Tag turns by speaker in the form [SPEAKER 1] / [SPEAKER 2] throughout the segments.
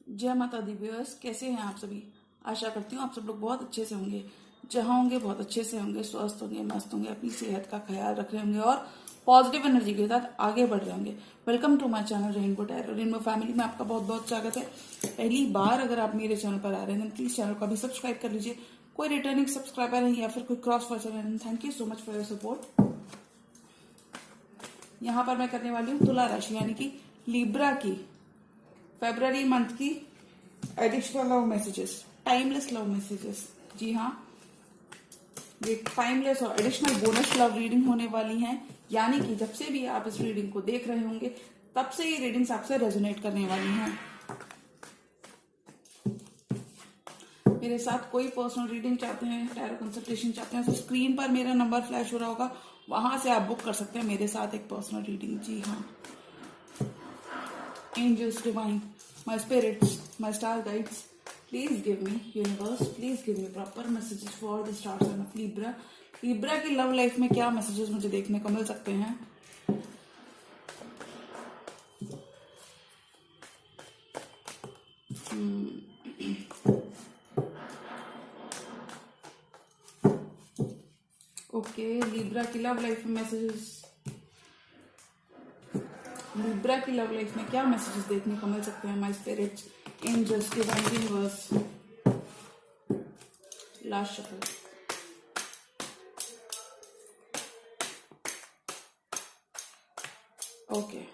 [SPEAKER 1] जय माता the viewers, कैसे हैं आप सभी। आशा करती हूँ आप सब लोग बहुत अच्छे से होंगे। जहाँ होंगे बहुत अच्छे से होंगे, स्वस्थ होंगे, मस्त होंगे, अपनी सेहत का ख्याल रख रहे होंगे और पॉजिटिव एनर्जी के साथ आगे बढ़ रहे होंगे। Welcome to my channel rainbow tarot. Rainbow family में आपका बहुत बहुत स्वागत है। पहली बार अगर आप मेरे चैनल पर आ रहे हैं प्लीज चैनल को भी सब्सक्राइब कर लीजिए। कोई रिटर्निंग सब्सक्राइबर है या फिर कोई क्रॉस पर्सन है, thank you so much for your support. यहाँ पर मैं करने वाली हूँ तुला राशि यानी कि लिब्रा की फरवरी मंथ की additional love messages, timeless love messages. जी हाँ, ये टाइमलेस और एडिशनल बोनस लव रीडिंग होने वाली हैं। यानी कि जब से भी आप इस रीडिंग को देख रहे होंगे तब से ये रीडिंग्स आपसे रेजोनेट करने वाली हैं। मेरे साथ कोई पर्सनल रीडिंग चाहते हैं, टैरो कंसल्टेशन चाहते हैं तो स्क्रीन पर मेरा नंबर फ्लैश हो रहा होगा, वहां से आप बुक कर सकते हैं मेरे साथ एक पर्सनल रीडिंग। जी हाँ, angels divine, my spirits, my star guides, please give me, universe, please give me proper messages for the star sign of Libra. Libra की लव लाइफ में क्या मैसेजेस मुझे देखने को मिल सकते हैं। ओके, लिब्रा की लव लाइफ में मैसेजेस, लिब्रा की लव लाइफ में क्या मैसेजेस देखने को मिल सकते हैं। My spirits, angels, divine, universe. Last shuffle. Okay,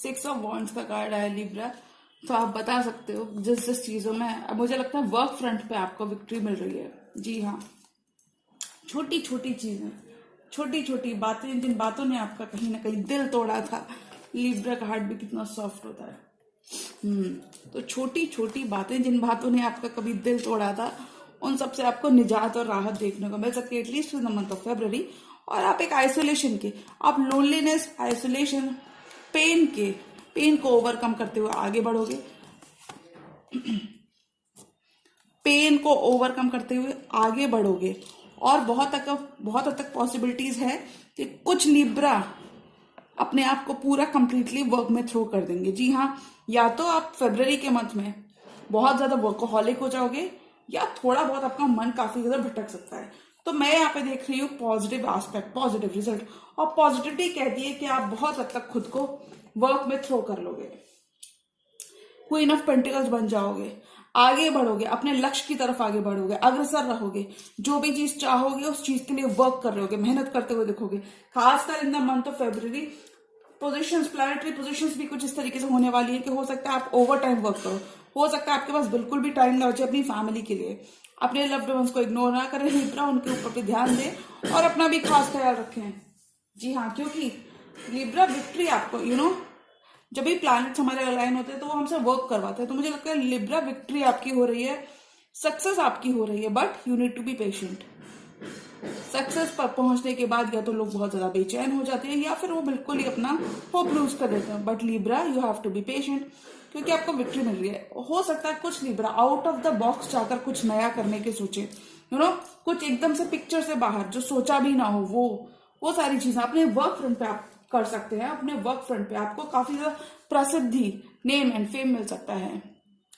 [SPEAKER 1] 6 of wands का कार्ड आया लिब्रा। तो आप बता सकते हो जिस जिस चीजों में, अब मुझे लगता है वर्क फ्रंट पे आपको विक्ट्री मिल रही है। जी हाँ, छोटी छोटी चीजें, छोटी छोटी बातें, जिन बातों ने आपका कहीं ना कहीं दिल तोड़ा था। लिब्रा का हार्ट भी कितना सॉफ्ट होता है। तो छोटी छोटी बातें, जिन बातों ने आपका कभी दिल तोड़ा था, उन सब से आपको निजात और राहत देखने को मिल सकती है at least in the month of February. और आप एक आइसोलेशन के, आप लोनलीनेस, आइसोलेशन, पेन को ओवरकम करते हुए आगे बढ़ोगे। पेन को ओवरकम करते हुए आगे बढ़ोगे और बहुत हद तक पॉसिबिलिटीज है कि कुछ लिब्रा अपने आप को पूरा कंप्लीटली वर्क में थ्रो कर देंगे। जी हाँ, या तो आप फरवरी के मंथ में बहुत ज्यादा वर्कोहॉलिक हो जाओगे या थोड़ा बहुत आपका मन काफी ज्यादा भटक सकता है। तो मैं यहाँ पे देख रही हूँ पॉजिटिव एस्पेक्ट, पॉजिटिव रिजल्ट। और पॉजिटिविटी कहती है कि आप बहुत हद तक खुद को वर्क में थ्रो कर लोगे, क्वीन ऑफ पेंटिकल्स बन जाओगे, आगे बढ़ोगे, अपने लक्ष्य की तरफ आगे बढ़ोगे, अग्रसर रहोगे, जो भी चीज चाहोगे उस चीज के लिए वर्क कर रहे होगे, मेहनत करते हुए दिखोगे। खासकर इन the month of February positions, planetary positions भी कुछ इस तरीके से होने वाली है कि हो सकता है आप ओवर टाइम वर्क करो, हो सकता है आपके पास बिल्कुल भी टाइम ना बचे अपनी फैमिली के लिए। अपने लव्ड वंस को इग्नोर ना करें लिब्रा, उनके ऊपर भी ध्यान दें और अपना भी खास ख्याल रखें। जी हाँ, क्योंकि लिब्रा विक्ट्री आपको जब भी प्लैनेट्स हमारे अलाइन होते हैं तो वो हमसे वर्क करवाते हैं। तो मुझे लगता है लिब्रा विक्ट्री आपकी हो रही है, सक्सेस आपकी हो रही है, but you need to be patient. Success पर पहुंचने के बाद या तो लोग बहुत ज्यादा बेचैन हो जाते हैं या फिर वो बिल्कुल ही अपना होप लूज कर देते हैं। But Libra, you have to be patient क्योंकि आपको विक्ट्री मिल रही है। हो सकता है कुछ Libra out of the box जाकर कुछ नया करने के सोचे, कुछ एकदम से पिक्चर से बाहर जो सोचा भी ना हो, वो सारी चीजें अपने वर्क फ्रंट पे आप कर सकते हैं। अपने वर्क फ्रंट पे आपको काफी ज्यादा प्रसिद्धि, नेम एंड फेम मिल सकता है।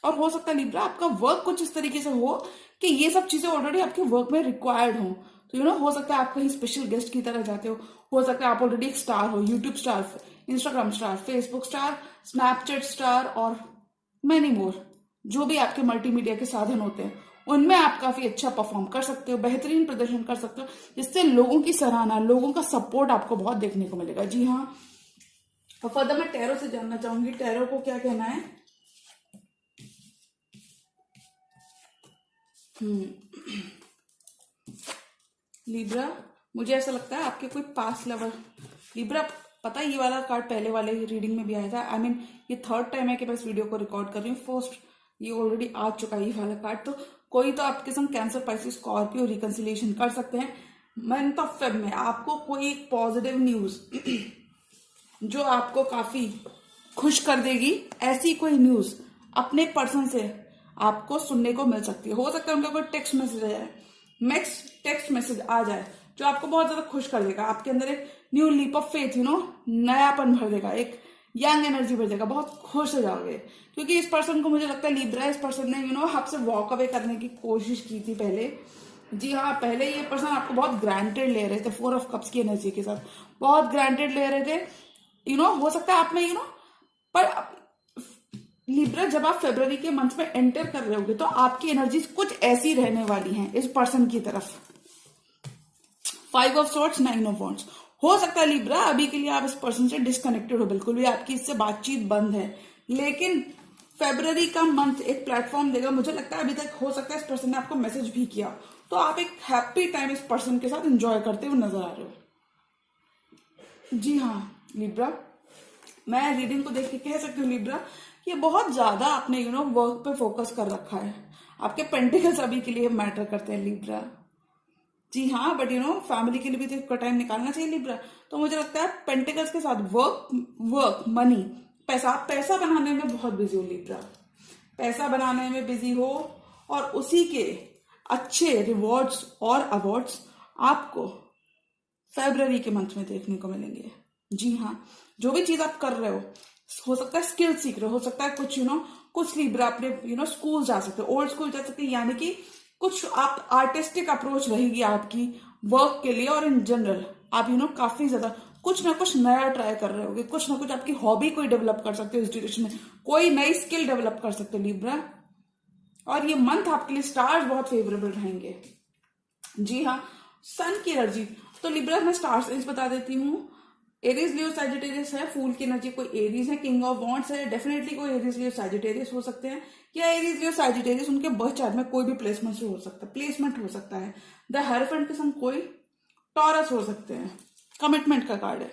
[SPEAKER 1] और हो सकता है लिब्रा आपका वर्क कुछ इस तरीके से हो कि ये सब चीजें ऑलरेडी आपके वर्क में रिक्वायर्ड हो। तो हो सकता है आप कहीं स्पेशल गेस्ट की तरह जाते हो सकता है आप ऑलरेडी एक स्टार हो, YouTube star, Instagram star, Facebook star, Snapchat star और मैनी मोर, जो भी आपके मल्टीमीडिया के साधन होते हैं उनमें आप काफी अच्छा परफॉर्म कर सकते हो, बेहतरीन प्रदर्शन कर सकते हो, जिससे लोगों की सराहना, लोगों का सपोर्ट आपको बहुत देखने को मिलेगा। जी हाँ, और फर्दर मैं टैरो से जानना चाहूंगी टैरो को क्या कहना है। लिब्रा, मुझे ऐसा लगता है आपके कोई पास लवर लिब्रा, पता है ये वाला कार्ड पहले वाले रीडिंग में भी आया था। आई मीन ये थर्ड टाइम है कि मैं इस वीडियो को रिकॉर्ड कर रही हूँ। फर्स्ट ये ऑलरेडी आ चुका है ये वाला कार्ड। तो कोई तो आपके संग कैंसर, पाइसिस, स्कॉर्पियो रिकंसिलिएशन कर सकते हैं। मंथ ऑफ फेब में आपको कोई एक पॉजिटिव न्यूज जो आपको काफी खुश कर देगी, ऐसी कोई न्यूज अपने पर्सन से आपको सुनने को मिल सकती है। हो सकता है उनका कोई टेक्स्ट मैसेज आ जाए, टेक्स्ट मैसेज आ जाए जो आपको बहुत ज्यादा खुश कर देगा, आपके अंदर एक न्यू लीप ऑफ फेथ, नयापन भर देगा, एक यंग एनर्जी भर देगा, बहुत खुश हो जाओगे। क्योंकि इस पर्सन को मुझे लगता है लिब्रा, इस पर्सन ने आपसे वॉक अवे करने की कोशिश की थी पहले। जी हाँ, पहले ये पर्सन आपको बहुत ग्रांटेड ले रहे थे, 4 ऑफ कप्स की एनर्जी के साथ बहुत ग्रांटेड ले रहे थे। हो सकता है आप में पर लिब्रा जब आप फरवरी के मंथ में एंटर कर रहे होगे तो आपकी एनर्जीज कुछ ऐसी रहने वाली हैं इस पर्सन की तरफ। 5 ऑफ सॉर्ड्स, 9 ऑफ वॉन्ड्स। हो सकता है लिब्रा अभी के लिए आप इस पर्सन से डिस्कनेक्टेड हो, बिल्कुल भी आपकी इससे बातचीत बंद है, लेकिन फरवरी का मंथ एक प्लेटफॉर्म देगा। मुझे लगता है अभी तक हो सकता है इस पर्सन ने आपको मैसेज भी किया, तो आप एक हैप्पी टाइम इस पर्सन के साथ एंजॉय करते हुए नजर आ रहे हो। जी हाँ लिब्रा, मैं रीडिंग को देख के कह सकती हूँ लिब्रा, ये बहुत ज्यादा आपने वर्क पे फोकस कर रखा है। आपके पेंटिकल्स अभी के लिए मैटर करते हैं लिब्रा। जी हाँ, बट फैमिली के लिए भी तो टाइम निकालना चाहिए लिब्रा। तो मुझे लगता है पेंटिकल्स के साथ वर्क मनी, पैसा बनाने में बहुत बिजी हो लिब्रा, पैसा बनाने में बिजी हो, और उसी के अच्छे रिवॉर्ड्स और अवार्ड्स आपको फरवरी के मंथ में देखने को मिलेंगे। जी हाँ, जो भी चीज आप कर रहे हो सकता है स्किल सीख रहे हो सकता है कुछ कुछ लिब्रा अपने स्कूल जा सकते हो, ओल्ड स्कूल जा सकते हैं, यानी कि कुछ आप आर्टिस्टिक अप्रोच रहेगी आपकी वर्क के लिए, और इन जनरल आप काफी ज्यादा कुछ ना कुछ नया ट्राई कर रहे होगे, कुछ ना कुछ आपकी हॉबी कोई डेवलप कर सकते हो इस ड्यूरेशन में, कोई नई स्किल डेवलप कर सकते हो लिब्रा। और ये मंथ आपके लिए स्टार्स बहुत फेवरेबल रहेंगे। जी हाँ, सन की एनर्जी तो लिब्रा मैं स्टार्स बता देती हूँ। एरीज लियो सैजिटेरियस है, फूल की एनर्जी कोई एरीज है, किंग ऑफ वॉन्ड्स है, डेफिनेटली कोई एरीज लियो सैजिटेरियस हो सकते हैं, या एरीज लियो सैजिटेरियस उनके बर्थ चार्ट में कोई भी प्लेसमेंट हो सकता है। द हेरोफेंट के संग कोई टॉरस हो सकते हैं, कमिटमेंट का कार्ड है,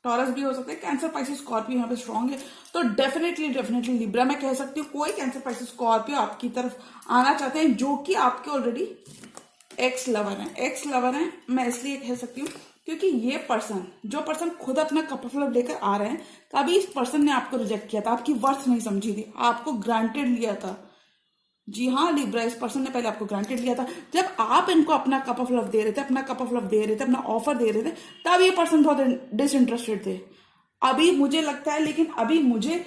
[SPEAKER 1] टॉरस भी हो सकता है। कैंसर पाइसिस स्कॉर्पियो यहाँ पे स्ट्रांग है, तो डेफिनेटली लिब्रा मैं कह सकती हूँ कोई कैंसर पाइसिस स्कॉर्पियो आपकी तरफ आना चाहते हैं, जो कि आपके ऑलरेडी एक्स लवर है। मैं इसलिए कह सकती हूँ क्योंकि ये जो पर्सन खुद अपना कप ऑफ लव लेकर आ रहे हैं, कभी इस पर्सन ने आपको रिजेक्ट किया था, आपकी वर्थ नहीं समझी थी, आपको ग्रांटेड लिया था। जी हाँ लिब्रा, इस पर्सन ने पहले आपको ग्रांटेड लिया था। जब आप इनको अपना कप ऑफ लव दे रहे थे, अपना ऑफर दे रहे थे, तब ये पर्सन बहुत डिसइंटरेस्टेड थे। अभी मुझे लगता है, लेकिन अभी मुझे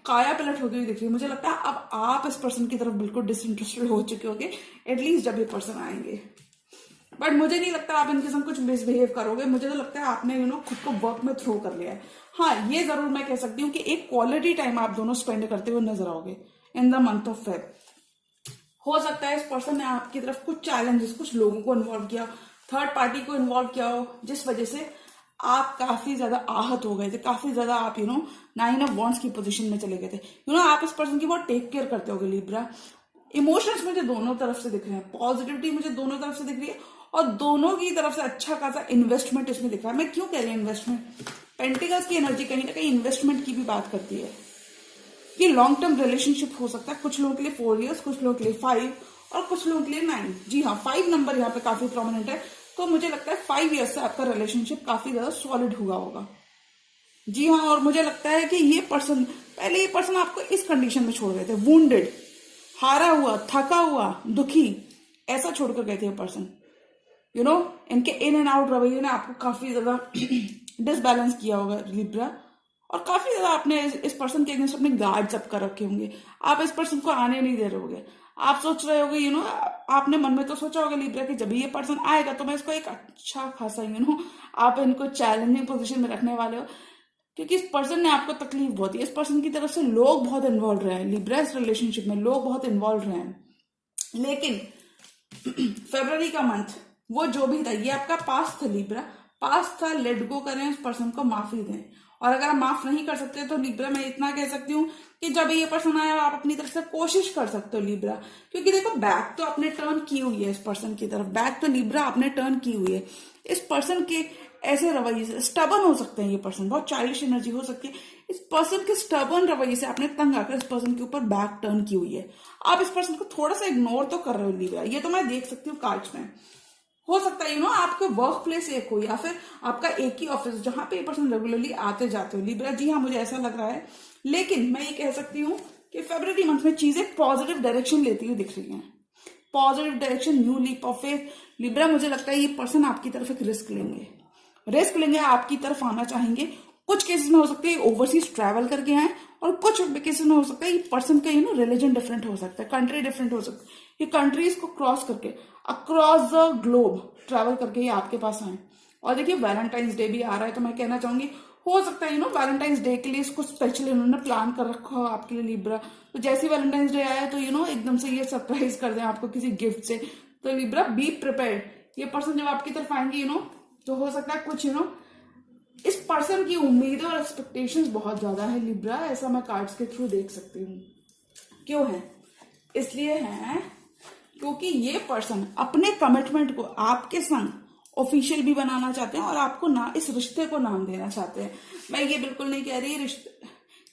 [SPEAKER 1] काया पलट होती हुई दिख रही है। मुझे लगता है अब आप इस पर्सन की तरफ बिल्कुल डिसइंटरेस्टेड हो चुके होंगे, एटलीस्ट जब ये पर्सन आएंगे। बट मुझे नहीं लगता आप इनके संग कुछ मिसबिहेव करोगे, मुझे तो लगता है आपने खुद को वर्क में थ्रो कर लिया है। हाँ, ये जरूर मैं कह सकती हूँ कि एक क्वालिटी टाइम आप दोनों स्पेंड करते हुए नजर आओगे इन द मंथ ऑफ फेब। हो सकता है इस पर्सन ने आपकी तरफ कुछ चैलेंजेस, कुछ लोगों को इन्वॉल्व किया, थर्ड पार्टी को इन्वॉल्व किया हो, जिस वजह से आप काफी ज्यादा आहत हो गए थे, काफी ज्यादा आप 9 ऑफ वॉन्ड्स की पोजीशन में चले गए थे। आप इस पर्सन की बहुत टेक केयर करते होगे लिब्रा। इमोशंस मुझे दोनों तरफ से दिख रहे हैं, पॉजिटिविटी मुझे दोनों तरफ से दिख रही है, और दोनों की तरफ से अच्छा खासा इन्वेस्टमेंट इसमें दिख रहा है। मैं क्यों कह रही हूँ इन्वेस्टमेंट, पेंटिकल्स की एनर्जी कहीं ना कहीं इन्वेस्टमेंट की भी बात करती है कि लॉन्ग टर्म रिलेशनशिप हो सकता है, कुछ लोगों के लिए 4 years, कुछ लोगों के लिए 5, और कुछ लोगों के लिए 9। जी हाँ, 5 नंबर यहाँ पे काफी प्रोमिनेंट है, तो मुझे लगता है 5 years से आपका रिलेशनशिप काफी ज्यादा सॉलिड हुआ होगा। जी हाँ, और मुझे लगता है कि ये पर्सन आपको इस कंडीशन में छोड़ गए थे, वुंडेड, हारा हुआ, थका हुआ, दुखी, ऐसा छोड़कर गए थे ये पर्सन। इनके इन एंड आउट रवैये ने आपको काफी ज्यादा डिसबैलेंस किया होगा लिब्रा, और काफी ज्यादा आपने इस पर्सन के अगेंस्ट अपने गार्ड्स अप कर रखे होंगे। आप इस पर्सन को आने नहीं दे रहे होगे। आप सोच रहे होगे आपने मन में तो सोचा होगा लिब्रा कि जब ये पर्सन आएगा तो मैं इसको एक अच्छा खासा आप इनको चैलेंजिंग पोजीशन में रखने वाले हो, क्योंकि इस पर्सन ने आपको तकलीफ बहुत दी। इस पर्सन की तरफ से लोग बहुत इन्वॉल्व रहे हैं लिब्रा, इस रिलेशनशिप में लोग बहुत इन्वॉल्व रहे हैं। लेकिन फरवरी का मंथ वो जो भी था, ये आपका पास्ट था लिब्रा, पास्ट था, लेट गो करें, उस पर्सन को माफी दें। और अगर आप माफ नहीं कर सकते तो लिब्रा मैं इतना कह सकती हूँ कि जब ये पर्सन आया आप अपनी तरफ से कोशिश कर सकते हो लिब्रा, क्योंकि देखो बैक तो आपने टर्न की हुई है इस पर्सन की तरफ, बैक तो लिब्रा आपने टर्न की हुई है। इस पर्सन के ऐसे रवैये से स्टबन हो सकते हैं, ये पर्सन बहुत चाइल्डिश एनर्जी हो सकती है। इस पर्सन के स्टबन रवैये से आपने तंग आकर इस पर्सन के ऊपर बैक टर्न की हुई है। आप इस पर्सन को थोड़ा सा इग्नोर तो कर रहे हो लिब्रा, ये तो मैं देख सकती हूँ कार्ड्स में। हो सकता है आपके वर्क प्लेस एक हो या फिर आपका एक ही ऑफिस जहां पे ये पर्सन रेगुलरली आते जाते हो लिब्रा। जी हाँ, मुझे ऐसा लग रहा है, लेकिन मैं ये कह सकती हूँ कि फरवरी मंथ में चीजें पॉजिटिव डायरेक्शन लेती हुई दिख रही हैं। Positive direction, new leap of faith. Libra, मुझे लगता है ये पर्सन आपकी तरफ एक रिस्क लेंगे, आपकी तरफ आना चाहेंगे। कुछ केसेस में हो सकता है ओवरसीज ट्रैवल करके आए, और कुछ केसेस में हो सकता है ये पर्सन का रिलीजन डिफरेंट हो सकता है, कंट्री डिफरेंट हो सकता है। ये कंट्रीज को क्रॉस करके अक्रॉस द ग्लोब ट्रैवल करके ये आपके पास आए। और देखिए वैलेंटाइंस डे भी आ रहा है, तो मैं कहना चाहूंगी हो सकता है वैलेंटाइंस डे के लिए इसको स्पेशली इन्होंने प्लान कर रखा हो आपके लिए लिब्रा। तो जैसे वैलेंटाइंस डे आया तो एकदम से ये सरप्राइज कर दें आपको किसी गिफ्ट से। तो लिब्रा, बी प्रिपेयर्ड। ये पर्सन जब आपकी तरफ आएंगे तो हो सकता है कुछ इस पर्सन की उम्मीदें और एक्सपेक्टेशंस बहुत ज्यादा है लिब्रा, ऐसा मैं कार्ड्स के थ्रू देख सकती हूँ। क्यों है? इसलिए है क्योंकि ये पर्सन अपने कमिटमेंट को आपके संग ऑफिशियल भी बनाना चाहते हैं और आपको इस रिश्ते को नाम देना चाहते हैं। मैं ये बिल्कुल नहीं कह रही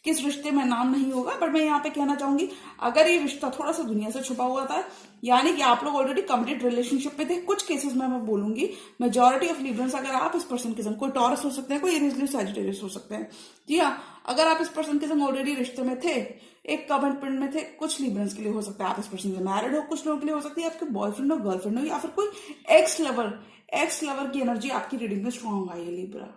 [SPEAKER 1] किस रिश्ते में नाम नहीं होगा, बट मैं यहाँ पे कहना चाहूंगी अगर ये रिश्ता थोड़ा सा दुनिया से छुपा हुआ था, यानी कि आप लोग ऑलरेडी कमिटेड रिलेशनशिप में थे, कुछ केसेस में मैं बोलूंगी मेजॉरिटी ऑफ लिब्रन्स, अगर आप इस पर्सन के संग, कोई टॉरस हो सकते हैं, कोई इरिजियस सैजिटेरियस हो सकते हैं, जी हाँ, अगर आप इस पर्सन के संग ऑलरेडी रिश्ते में थे, एक कमिटमेंट में थे, कुछ लिब्रन्स के लिए हो सकता है आप इस पर्सन से मैरिड हो, कुछ लोगों के लिए हो सकती है आपके बॉयफ्रेंड हो, गर्लफ्रेंड हो, या फिर कोई एक्स लवर की एनर्जी आपकी रीडिंग में स्ट्रॉन्ग आई है लिब्रा।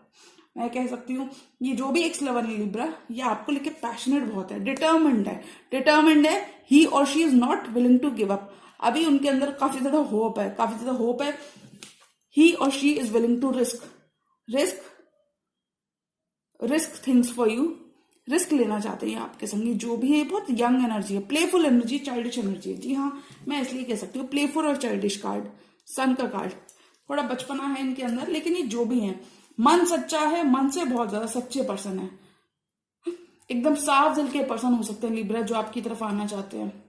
[SPEAKER 1] मैं कह सकती हूँ ये जो भी एक्स लवर है लिब्रा, ये आपको लेके पैशनेट बहुत है, डिटर्मिन्ड है। ही और she is not willing to give up. अभी उनके अंदर काफी ज्यादा होप है। ही और she is willing to risk things for you. Risk लेना चाहते हैं आपके संगी जो भी है। बहुत यंग एनर्जी है, प्लेफुल एनर्जी, चाइल्डिश एनर्जी है। जी हाँ, मैं इसलिए कह सकती हूँ प्लेफुल और चाइल्डिश कार्ड, सन का कार्ड, थोड़ा बचपना है इनके अंदर, लेकिन ये जो भी है मन सच्चा है, मन से बहुत ज्यादा सच्चे पर्सन है, एकदम साफ दिल के पर्सन हो सकते हैं लिब्रा जो आपकी तरफ आना चाहते हैं।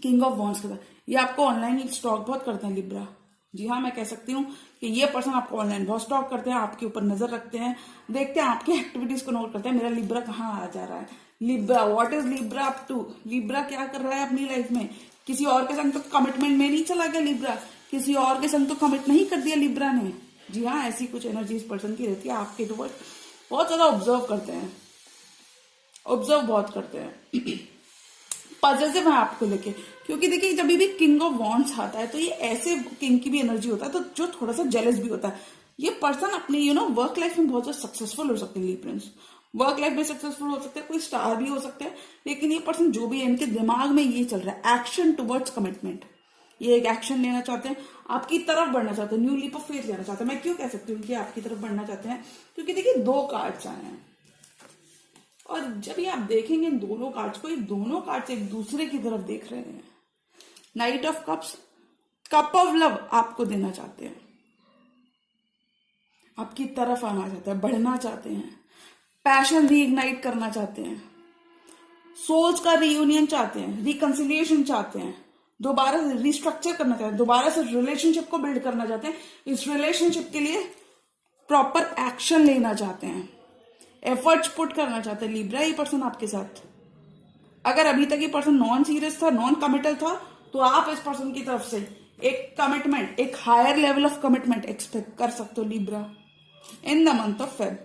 [SPEAKER 1] किंग ऑफ वॉन्ड्स के साथ ये आपको ऑनलाइन स्टॉक बहुत करते हैं लिब्रा। जी हाँ, मैं कह सकती हूँ कि ये पर्सन आपको ऑनलाइन बहुत स्टॉक करते हैं, आपके ऊपर नजर रखते हैं, देखते हैं आपकी एक्टिविटीज को नोट करते हैं, मेरा लिब्रा कहाँ आ जा रहा है। Libra, what is Libra up to? Libra क्या कर रहा है अपनी लाइफ में? किसी और के संग तो कमिटमेंट में नहीं चला गया लिब्रा, किसी और के संग तो कमिट नहीं कर दिया लिब्रा ने। जी हाँ, ऐसी कुछ एनर्जी इस पर्सन की रहती है आपके टुवर्ड। बहुत ज्यादा ऑब्जर्व बहुत करते हैं पॉजिटिव है आपको लेके, क्योंकि देखिए जब भी किंग ऑफ वॉन्ड्स आता है तो ये ऐसे किंग की भी एनर्जी होता है, तो जो थोड़ा सा जेलस भी होता है। ये पर्सन अपनी वर्क लाइफ में बहुत ज्यादा सक्सेसफुल हो सकते हैं लिब्रन्स, वर्क लाइफ में सक्सेसफुल हो सकते हैं, कोई स्टार भी हो सकते हैं, लेकिन ये पर्सन जो भी है इनके दिमाग में ये चल रहा है एक्शन टुवर्ड्स कमिटमेंट। ये एक एक्शन लेना चाहते हैं, आपकी तरफ बढ़ना चाहते हैं, न्यू लीप ऑफ फेथ लेना चाहते हैं। मैं क्यों कह सकती हूँ कि आपकी तरफ बढ़ना चाहते हैं? क्योंकि देखिए 2 कार्ड्स आए हैं, और जब ये आप देखेंगे इन दोनों कार्ड्स को, ये दोनों कार्ड्स एक दूसरे की तरफ देख रहे हैं। Night of cups, cup of love आपको देना चाहते हैं, आपकी तरफ आना चाहते हैं, बढ़ना चाहते हैं, पैशन रीइग्नाइट करना चाहते हैं, सोल्स का रीयूनियन चाहते हैं, रिकंसिलिएशन चाहते हैं, दोबारा से रिस्ट्रक्चर करना चाहते हैं, दोबारा से रिलेशनशिप को बिल्ड करना चाहते हैं। इस रिलेशनशिप के लिए प्रॉपर एक्शन लेना चाहते हैं, एफर्ट्स पुट करना चाहते हैं लिब्रा ये पर्सन आपके साथ। अगर अभी तक ये पर्सन नॉन सीरियस था, नॉन कमिटल था, तो आप इस पर्सन की तरफ से एक कमिटमेंट, एक higher level of commitment expect कर सकते हो Libra in the month of Feb.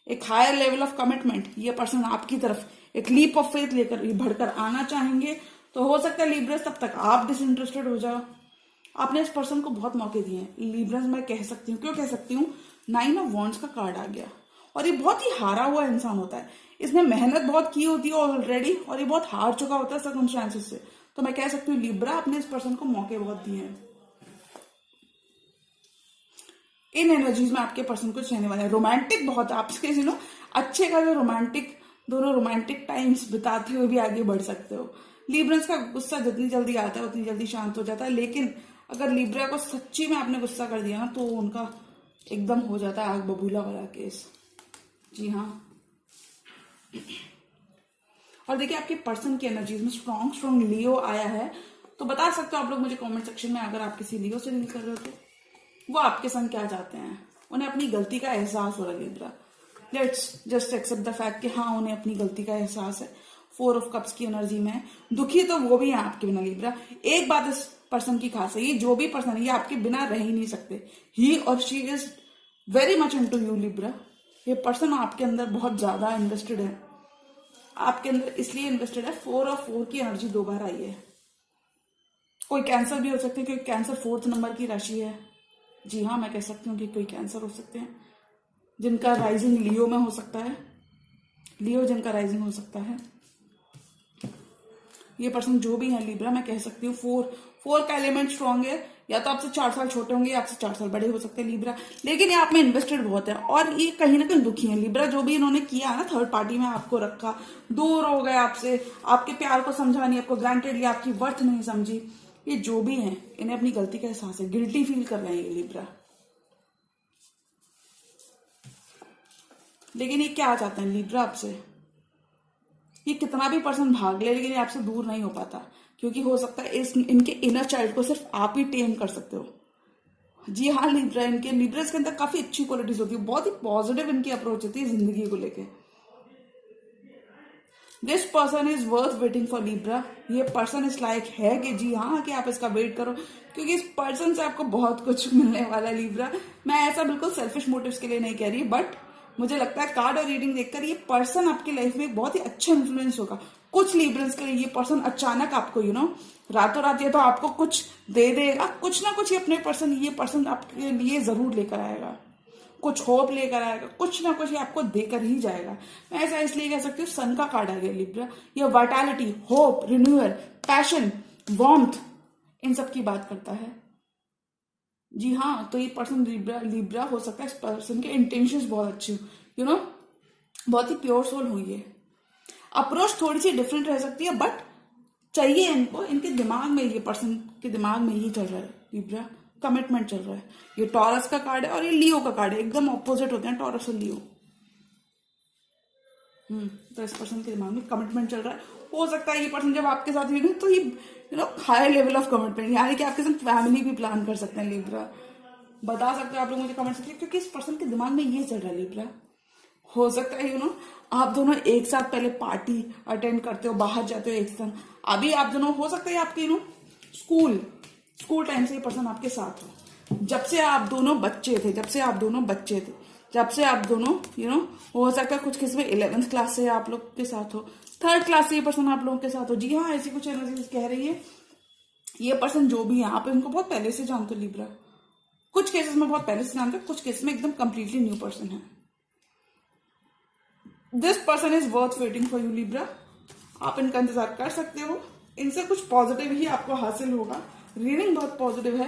[SPEAKER 1] एक हायर लेवल ऑफ कमिटमेंट ये पर्सन आपकी तरफ एक लीप ऑफ फेथ लेकर बढ़कर आना चाहेंगे। तो हो सकता है लिब्रस तब तक आप डिसइंटरेस्टेड हो जाओ। आपने इस पर्सन को बहुत मौके दिए हैं लिब्रस, मैं कह सकती हूँ। क्यों कह सकती हूँ? 9 ऑफ वॉन्ड्स का कार्ड आ गया, और ये बहुत ही हारा हुआ इंसान होता है, इसने मेहनत बहुत की होती है ऑलरेडी, और ये बहुत हार चुका होता है सर्कमस्टेंसेस से। तो मैं कह सकती हूँ लिब्रा अपने इस पर्सन को मौके बहुत दिए हैं। इन एनर्जीज में आपके पर्सन कुछ रहने वाला है। रोमांटिक बहुत आपके अच्छे खासे रोमांटिक, दोनों रोमांटिक टाइम्स बिताते हुए भी आगे बढ़ सकते हो। लिब्रन्स का गुस्सा जितनी जल्दी आता है उतनी जल्दी शांत हो जाता है, लेकिन अगर लिब्रा को सच्ची में आपने गुस्सा कर दिया ना तो उनका एकदम हो जाता है आग बबूला वाला केस। जी हाँ, और देखिए आपके पर्सन की एनर्जीज में स्ट्रॉन्ग लियो आया है, तो बता सकते हो आप लोग मुझे कमेंट सेक्शन में, अगर आप किसी लियो से डील कर रहे हो तो वो आपके संग क्या चाहते हैं। उन्हें अपनी गलती का एहसास हो रहा है Libra. Let's just accept the fact कि हाँ उन्हें अपनी गलती का एहसास है। 4 ऑफ कप्स की एनर्जी में दुखी तो वो भी है आपके बिना लिब्रा। एक बात इस पर्सन की खास है। ये जो भी पर्सन है ये आपके बिना रह ही नहीं सकते। ही और she is very much into you Libra. ये पर्सन आपके अंदर बहुत ज्यादा इन्वेस्टेड है, आपके अंदर इसलिए इन्वेस्टेड है। 4 और 4 की एनर्जी 2 बार आई है। कोई कैंसर भी हो सकते हैं, क्योंकि कैंसर 4th नंबर की राशि है। जी हाँ, मैं कह सकती हूँ कि कोई कैंसर हो सकते हैं जिनका राइजिंग लियो में हो सकता है, लियो जिनका राइजिंग हो सकता है। ये पर्सन जो भी है लिब्रा, मैं कह सकती हूँ 4 का एलिमेंट स्ट्रांग है। या तो आपसे 4 साल छोटे होंगे या आपसे 4 साल बड़े हो सकते हैं लिब्रा, लेकिन ये आप में इन्वेस्टेड बहुत है और ये कहीं ना कहीं दुखी है लिब्रा। जो भी इन्होंने किया ना, थर्ड पार्टी में आपको रखा, दूर हो गए आपसे, आपके प्यार को समझा नहीं, आपको ग्रांटेड लिया, आपकी वर्थ नहीं समझी। ये जो भी है इन्हें अपनी गलती का एहसास है, गिल्टी फील कर रहे हैं ये लिब्रा। लेकिन ये क्या चाहते हैं लिब्रा आपसे? ये कितना भी पर्सन भाग ले लेकिन ये आपसे दूर नहीं हो पाता, क्योंकि हो सकता है इनके इनर चाइल्ड को सिर्फ आप ही टेम कर सकते हो। जी हाँ लिब्रा, इनके लिब्रस के अंदर काफी अच्छी क्वालिटीज होती है, बहुत ही पॉजिटिव इनकी अप्रोच होती है जिंदगी को लेके। This person is worth waiting for Libra. ये पर्सन इस लाइक है कि जी हाँ कि आप इसका वेट करो, क्योंकि इस पर्सन से आपको बहुत कुछ मिलने वाला है लिब्रा। मैं ऐसा बिल्कुल सेल्फिश मोटिव्स के लिए नहीं कह रही, बट मुझे लगता है कार्ड और रीडिंग देखकर ये पर्सन आपकी लाइफ में एक बहुत ही अच्छा इन्फ्लुएंस होगा। कुछ लिब्रंस के लिए ये पर्सन अचानक आपको रातों रात ये तो आपको कुछ दे देगा, कुछ ना कुछ ये पर्सन आपके लिए जरूर लेकर आएगा, कुछ होप लेकर आएगा, कुछ ना कुछ ये आपको देकर ही जाएगा। मैं ऐसा इसलिए कह सकती हूँ, सन का कार्ड आ गया लिब्रा। ये vitality, hope, renewal, passion, warmth, इन सब की बात करता है। जी हाँ, तो ये पर्सन लिब्रा हो सकता है इस पर्सन के इंटेंशंस बहुत अच्छे बहुत ही प्योर सोल हुई है। अप्रोच थोड़ी सी डिफरेंट रह सकती है, बट चाहिए इनको, इनके दिमाग में, ये पर्सन के दिमाग में ये चल रहा है लिब्रा, कमिटमेंट चल रहा है। ये टॉरस का कार्ड है और ये लियो का कार्ड है, एकदम ऑपोजिट होते हैं टॉरस और लियो। तो इस पर्सन के दिमाग में कमिटमेंट चल रहा है। हो सकता है ये पर्सन जब आपके साथ रहेंगे तो ये हाई लेवल ऑफ कमिटमेंट, यानी कि आपके साथ फैमिली भी प्लान कर सकते हैं लिब्रा। बता सकते हो आप लोग मुझे कमेंट सेक्शन, क्योंकि इस पर्सन के दिमाग में ये चल रहा है लिब्रा। हो सकता है आप दोनों एक साथ पहले पार्टी अटेंड करते हो, बाहर जाते हो एक साथ। अभी आप दोनों, हो सकता है आपके स्कूल टाइम से ये पर्सन आपके साथ हो, जब से आप दोनों बच्चे थे, जब से आप दोनों हो सकता है कुछ किसी में 11th क्लास से आप लोग के साथ हो, 3rd क्लास से ये पर्सन आप लोगों के साथ हो। जी हाँ, ऐसी कुछ एनर्जीज कह रही है। ये पर्सन जो भी है, आप इनको बहुत पहले से जानते हो लिब्रा। कुछ केसेस में बहुत पहले से जानते हो, कुछ केसेस में एकदम कंप्लीटली न्यू पर्सन है। This person is worth waiting for you Libra. आप इनका इंतजार कर सकते हो, इनसे कुछ पॉजिटिव ही आपको हासिल होगा। रीडिंग बहुत पॉजिटिव है,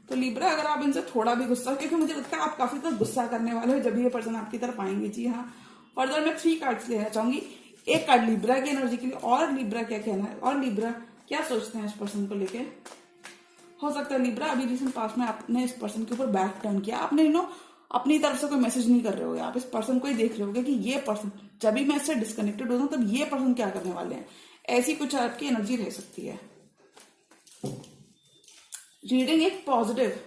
[SPEAKER 1] तो लिब्रा अगर आप इनसे थोड़ा भी गुस्सा, क्योंकि मुझे लगता है आप काफी ज्यादा गुस्सा करने वाले हो जब ये पर्सन आपकी तरफ आएंगे। जी हाँ, फर्दर मैं 3 कार्ड्स लेना चाहूंगी। एक कार्ड लिब्रा की एनर्जी के लिए, और लिब्रा क्या कहना है, और लिब्रा क्या सोचते हैं इस पर्सन को लेके। हो सकता है लिब्रा अभी रिसेंट पास्ट में आपने इस पर्सन के ऊपर बैक टर्न किया, आपने अपनी तरफ से कोई मैसेज नहीं कर रहे हो, आप इस पर्सन को ही देख रहे होगे कि ये पर्सन, जब भी मैं इससे डिस्कनेक्टेड होता हूँ तब ये पर्सन क्या करने वाले हैं। ऐसी कुछ आपकी एनर्जी रह सकती है। रीडिंग एक पॉजिटिव,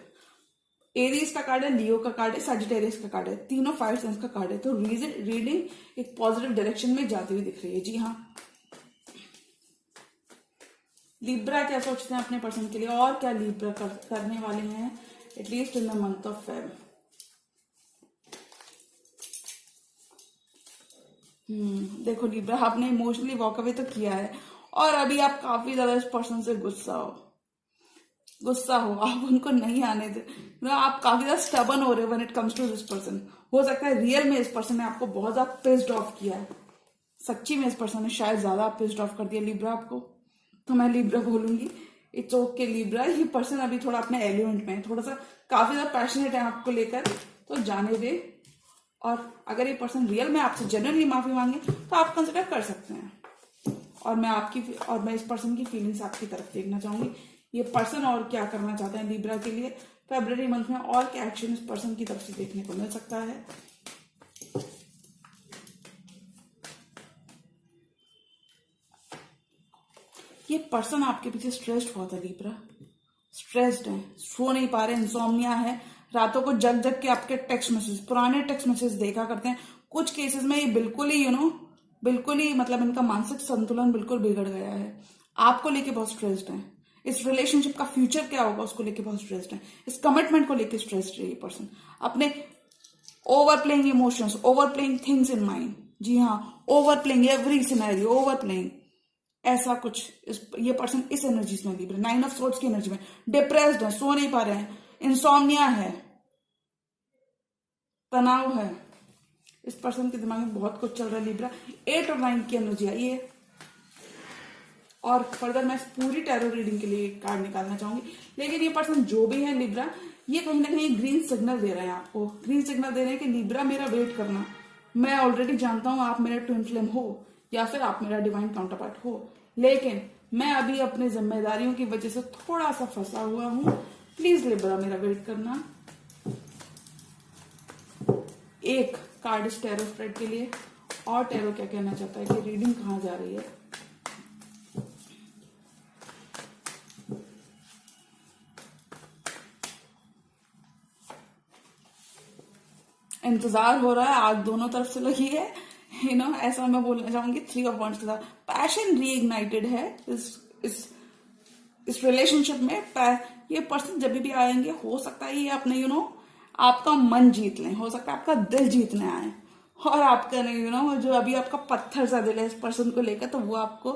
[SPEAKER 1] एरीज का कार्ड है, लियो का कार्ड है, सजिटेरियस का कार्ड है, तीनों फायर साइंस का कार्ड है, तो रीडिंग एक पॉजिटिव डायरेक्शन में जाती हुई दिख रही है। जी हाँ, लिब्रा क्या सोचते हैं अपने पर्सन के लिए, और क्या लिब्रा करने वाले हैं at least in the month of Feb. देखो लिब्रा, आपने इमोशनली वॉक अवे तो किया है और अभी आप काफी ज्यादा इस पर्सन से गुस्सा हो, आप उनको नहीं आने दे, आप काफी ज्यादा स्टबन हो रहे हो when it comes to this person. हो सकता है रियल में इस पर्सन ने आपको बहुत ज्यादा पिस्ड ऑफ किया है, सच्ची में इस पर्सन ने शायद ज्यादा पिस्ड ऑफ कर दिया लिब्रा आपको। तो मैं लिब्रा बोलूंगी, इट्स ओके लिब्रा, ये पर्सन अभी थोड़ा अपने एलिमेंट में है, थोड़ा सा काफी ज्यादा पैशनेट है आपको लेकर, तो जाने दे। और अगर ये पर्सन रियल में आपसे जेन्युइनली माफी मांगे तो आप कंसिडर कर सकते हैं। और मैं इस पर्सन की फीलिंग्स आपकी तरफ देखना चाहूंगी। ये पर्सन और क्या करना चाहते हैं लिब्रा के लिए फरवरी मंथ में, और क्या एक्शन इस पर्सन की तरफ से देखने को मिल सकता है। ये पर्सन आपके पीछे स्ट्रेस्ड बहुत है लिब्रा, स्ट्रेस्ड है, सो नहीं पा रहे, इंसोम्निया है, रातों को जग जग के आपके टेक्स्ट मैसेज, पुराने टेक्स्ट मैसेज देखा करते हैं। कुछ केसेस में ये बिल्कुल ही मतलब इनका मानसिक संतुलन बिल्कुल बिगड़ गया है, आपको लेके बहुत स्ट्रेस्ड है। इस रिलेशनशिप का फ्यूचर क्या होगा उसको लेके बहुत स्ट्रेस्ड है, इस कमिटमेंट को लेके स्ट्रेस्ड है ये पर्सन, अपने over playing emotions, over playing things in mind. जी हाँ, over playing every scenario, over playing, ऐसा कुछ ये पर्सन इस एनर्जी में लिब्रा, 9 ऑफ सोर्ड्स की एनर्जी में डिप्रेस्ड है, सो नहीं पा रहे हैं, इंसोम्निया है, तनाव है, इस पर्सन के दिमाग में बहुत कुछ चल रहा है लिब्रा। 8 और 9 की एनर्जी आई है। और फर्दर मैं पूरी टैरो रीडिंग के लिए कार्ड निकालना चाहूंगी, लेकिन ये पर्सन जो भी है लिब्रा, ये कहीं ना कहीं ग्रीन सिग्नल दे रहे हैं आपको, ग्रीन सिग्नल दे रहे हैं कि लिब्रा मेरा वेट करना, मैं ऑलरेडी जानता हूं आप मेरा ट्विन फ्लेम हो या फिर आप मेरा डिवाइन काउंटर पार्ट हो, लेकिन मैं अभी अपने जिम्मेदारियों की वजह से थोड़ा सा फंसा हुआ हूं, प्लीज लिब्रा मेरा वेट करना। एक कार्ड इस टैरो स्प्रेड के लिए, और टैरो क्या कहना चाहता है कि रीडिंग कहां जा रही है। इंतजार हो रहा है, आग दोनों तरफ से लगी है, ऐसा मैं बोलना चाहूंगी। 3 ऑफ वॉन्ड्स के साथ पैशन रीइग्नाइटेड है इस रिलेशनशिप में। ये पर्सन जब भी आएंगे, हो सकता है ये अपने आपका मन जीत लें, हो सकता है आपका दिल जीतने आए, और आपका जो अभी आपका पत्थर सा दिल है इस पर्सन को लेकर, तो वो आपको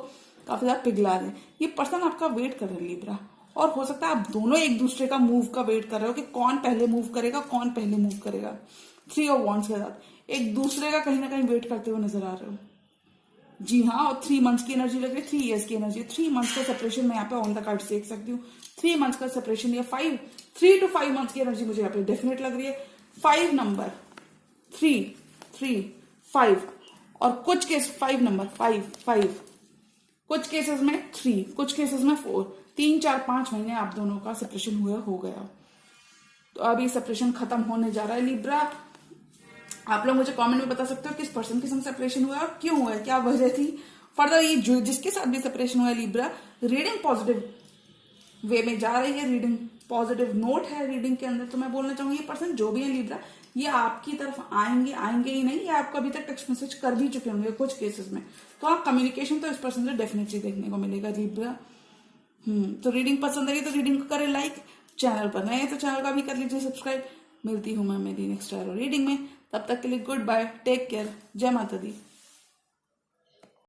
[SPEAKER 1] काफी ज्यादा पिघला दे। ये पर्सन आपका वेट कर रहे हैं लिब्रा, और हो सकता है आप दोनों एक दूसरे का मूव का वेट कर रहे हो कि कौन पहले मूव करेगा, कौन पहले मूव करेगा। 3 ऑफ वॉन्ड्स के साथ एक दूसरे का कहीं ना कहीं वेट करते हुए नजर आ रहे हो। जी हाँ, और 3 मंथ्स की एनर्जी लग रही है, 3 इयर्स की एनर्जी, 3 मंथ्स का सेपरेशन मैं यहाँ पे ऑन द कार्ड देख सकती हूँ। 3 मंथ्स का सेपरेशन या 3 to 5 मंथ्स की एनर्जी मुझे यहाँ पे डेफिनेट लग रही है। 5 नंबर, 3, 5, और कुछ केस 5 नंबर, 5, कुछ केसेस में 3, कुछ केसेस में 4, 3, 4, 5 महीने आप दोनों का सेपरेशन हुआ हो गया। तो अब ये सेपरेशन खत्म होने जा रहा है लिब्रा। आप लोग मुझे कमेंट में बता सकते हो किस पर्सन के संग सेपरेशन हुआ है और क्यों हुआ है, क्या वजह थी। फर्दर ये जो जिसके साथ भी सेपरेशन हुआ है लिब्रा, रीडिंग पॉजिटिव वे में जा रही है, रीडिंग पॉजिटिव नोट है रीडिंग के अंदर। तो मैं बोलना चाहूंगी ये पर्सन जो भी है लिब्रा, ये आपकी तरफ आएंगे ही नहीं, ये आपको अभी तक टेक्स्ट मैसेज कर भी चुके होंगे कुछ केसेस में। तो आप कम्युनिकेशन तो इस पर्सन से डेफिनेटली देखने को मिलेगा लिब्रा। तो रीडिंग पसंद आई तो रीडिंग को करें लाइक, चैनल पर नए हैं तो चैनल का भी कर लीजिए सब्सक्राइब। मिलती हूँ मैं मेरी नेक्स्ट टैरो रीडिंग में, तब तक के लिए गुड बाय, टेक केयर, जय माता दी।